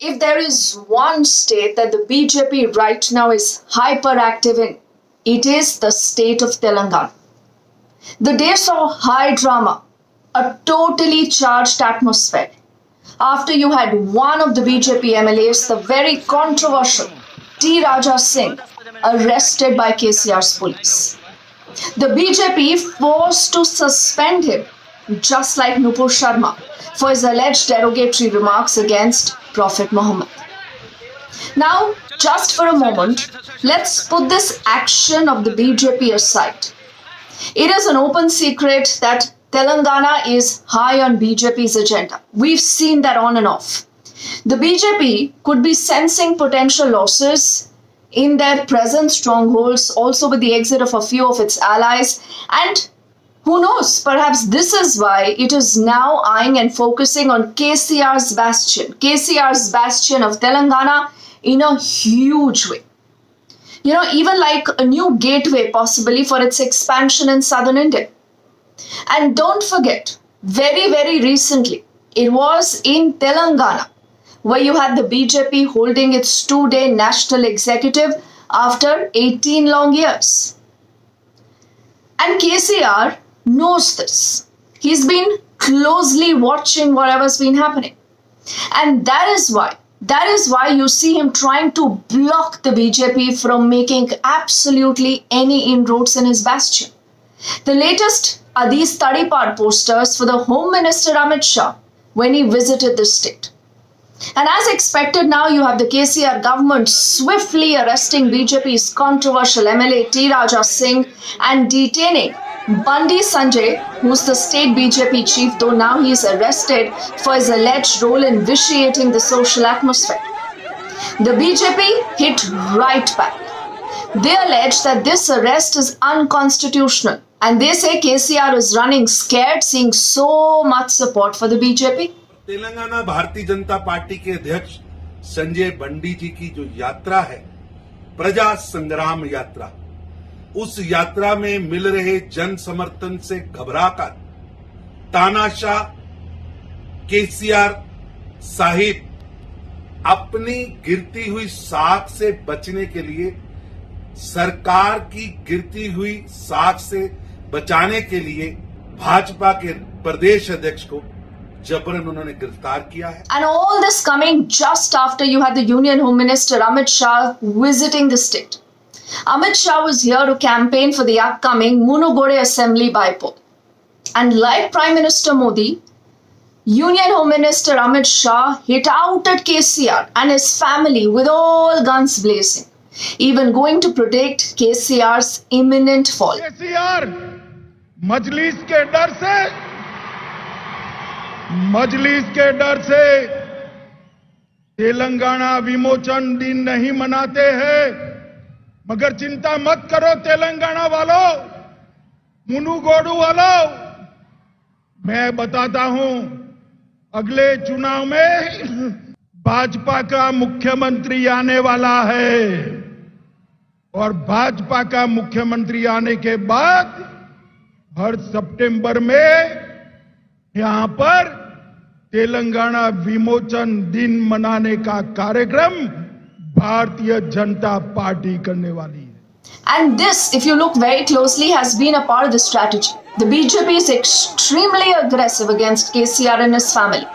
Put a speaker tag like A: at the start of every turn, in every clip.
A: If there is one state that the BJP right now is hyperactive in, it is the state of Telangana. The day saw high drama, a totally charged atmosphere, after you had one of the BJP MLAs, the very controversial TRS Singh, arrested by KCR's police. The BJP forced to suspend him, just like Nupur Sharma, for his alleged derogatory remarks against Prophet Muhammad. Now, just for a moment, let's put this action of the BJP aside. It is an open secret that Telangana is high on BJP's agenda. We've seen that on and off. The BJP could be sensing potential losses in their present strongholds, also with the exit of a few of its allies, and who knows, perhaps this is why it is now eyeing and focusing on KCR's bastion of Telangana in a huge way. Even like a new gateway possibly for its expansion in southern India. And don't forget, very, very recently, it was in Telangana where you had the BJP holding its 2-day national executive after 18 long years. And KCR knows this. He's been closely watching whatever's been happening. And that is why you see him trying to block the BJP from making absolutely any inroads in his bastion. The latest are these study part posters for the Home Minister Amit Shah when he visited the state. And as expected, now you have the KCR government swiftly arresting BJP's controversial MLA TRS Singh and detaining Bandi Sanjay, who's the state BJP chief, though now he is arrested for his alleged role in vitiating the social atmosphere. The BJP hit right back. They allege that this arrest is unconstitutional, and they say KCR is running scared, seeing so much support for the BJP.
B: Telangana Bharatiya Janata party के अध्यक्ष संजय बंडी जी की जो यात्रा है, प्रजा संग्राम यात्रा, उस यात्रा में मिल रहे जन समर्थन से घबराकर तानाशाह केसीआर साहिब अपनी गिरती हुई साख से बचने के लिए, सरकार की गिरती हुई साख से बचाने के लिए भाजपा के प्रदेश अध्यक्ष को जबरन उन्होंने गिरफ्तार किया है.
A: And all this coming just after you had the Union Home Minister Amit Shah visiting the state. Amit Shah was here to campaign for the upcoming Munugode Assembly Bypoll. And like Prime Minister Modi, Union Home Minister Amit Shah hit out at KCR and his family with all guns blazing, even going to predict KCR's imminent fall.
C: KCR मजलिस के डर से तेलंगाना विमोचन दिन नहीं मनाते हैं, मगर चिंता मत करो तेलंगाना वालों, मुनुगोडू वालों, मैं बताता हूं, अगले चुनाव में भाजपा का मुख्यमंत्री आने वाला है और भाजपा का मुख्यमंत्री आने के बाद हर सितंबर में यहां पर तेलंगाना विमोचन दिन मनाने का कार्यक्रम भारतीय जनता पार्टी करने वाली है.
A: And this, if you look very closely, has been a part of the strategy. The BJP is extremely aggressive against KCR and his family.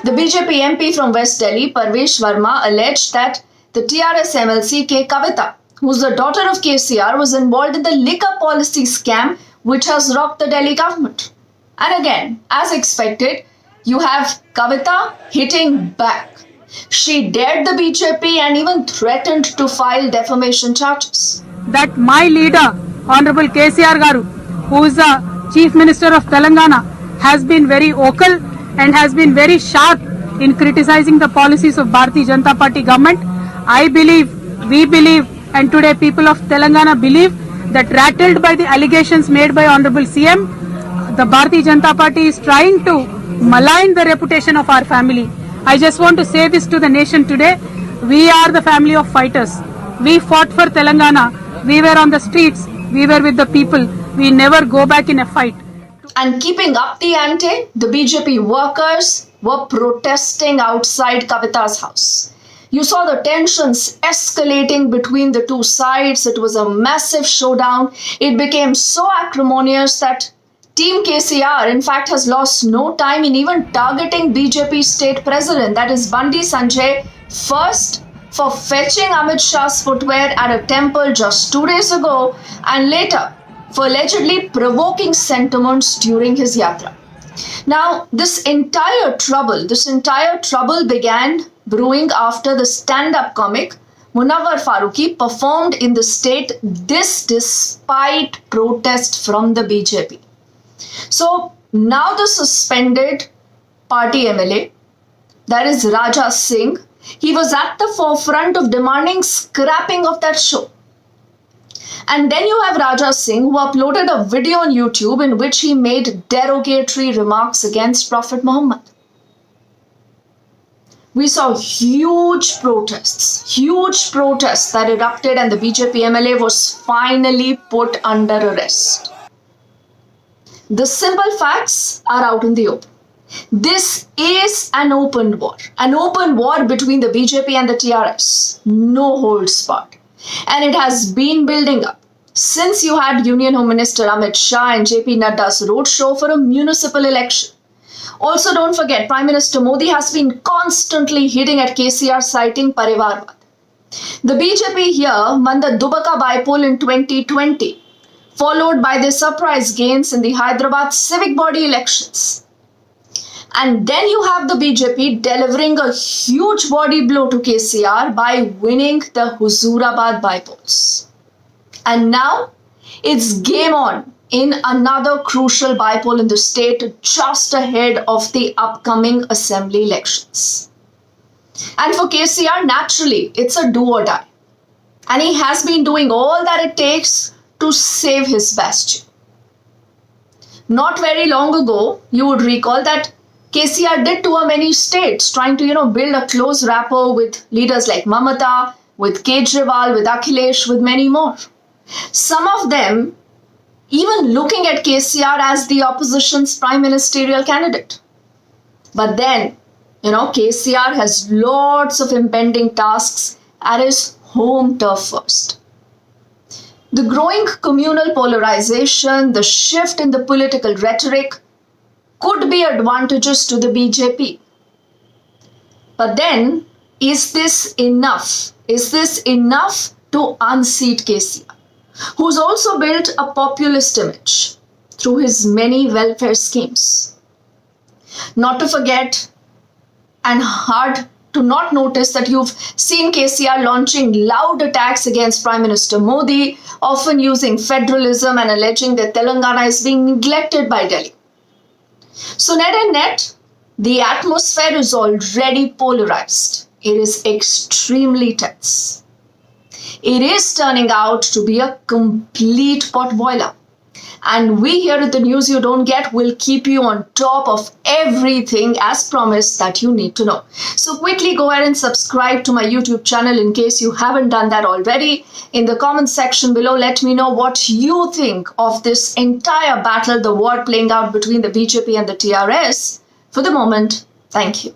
A: The BJP MP from West Delhi, Parvesh Verma, alleged that the TRS MLC Kavitha, who's the daughter of KCR, was involved in the liquor policy scam which has rocked the Delhi government. And again, as expected, you have Kavitha hitting back. She dared the BJP and even threatened to file defamation charges.
D: That my leader, Honorable KCR Garu, who is the Chief Minister of Telangana, has been very vocal and has been very sharp in criticizing the policies of Bharatiya Janata Party government. I believe, we believe, and today people of Telangana believe that rattled by the allegations made by Honorable CM, the Bharatiya Janata Party is trying to malign the reputation of our family. I just want to say this to the nation today. We are the family of fighters. We fought for Telangana. We were on the streets. We were with the people. We never go back in a fight.
A: And keeping up the ante, the BJP workers were protesting outside Kavitha's house. You saw the tensions escalating between the two sides. It was a massive showdown. It became so acrimonious that Team KCR, in fact, has lost no time in even targeting BJP state president, that is Bandi Sanjay, first for fetching Amit Shah's footwear at a temple just 2 days ago, and later for allegedly provoking sentiments during his yatra. Now, this entire trouble began brewing after the stand-up comic Munawar Farooqi performed in the state, this despite protest from the BJP. So now the suspended party MLA, that is Raja Singh, he was at the forefront of demanding scrapping of that show. And then you have Raja Singh, who uploaded a video on YouTube in which he made derogatory remarks against Prophet Muhammad. We saw huge protests that erupted, and the BJP MLA was finally put under arrest. The simple facts are out in the open. This is an open war between the BJP and the TRS. No holds barred. And it has been building up since you had Union Home Minister Amit Shah and JP Nadda's roadshow for a municipal election. Also, don't forget, Prime Minister Modi has been constantly hitting at KCR, citing Parivarvad. The BJP here won the Dubaka Bypoll in 2020, followed by the surprise gains in the Hyderabad civic body elections. And then you have the BJP delivering a huge body blow to KCR by winning the Huzurabad bypolls. And now it's game on in another crucial bypoll in the state just ahead of the upcoming assembly elections. And for KCR, naturally, it's a do or die. And he has been doing all that it takes to save his bastion. Not very long ago, you would recall that KCR did tour many states trying to, build a close rapport with leaders like Mamata, with Kejriwal, with Akhilesh, with many more. Some of them even looking at KCR as the opposition's prime ministerial candidate. But then, KCR has lots of impending tasks at his home turf first. The growing communal polarization, the shift in the political rhetoric could be advantageous to the BJP. But then, is this enough? Is this enough to unseat KCR, who's also built a populist image through his many welfare schemes? Not to forget, and hard to not notice, that you've seen KCR launching loud attacks against Prime Minister Modi, often using federalism and alleging that Telangana is being neglected by Delhi. So net and net, the atmosphere is already polarized. It is extremely tense. It is turning out to be a complete potboiler. And we here at the News You Don't Get will keep you on top of everything as promised that you need to know. So quickly go ahead and subscribe to my YouTube channel in case you haven't done that already. In the comment section below, let me know what you think of this entire battle, the war playing out between the BJP and the TRS. For the moment, thank you.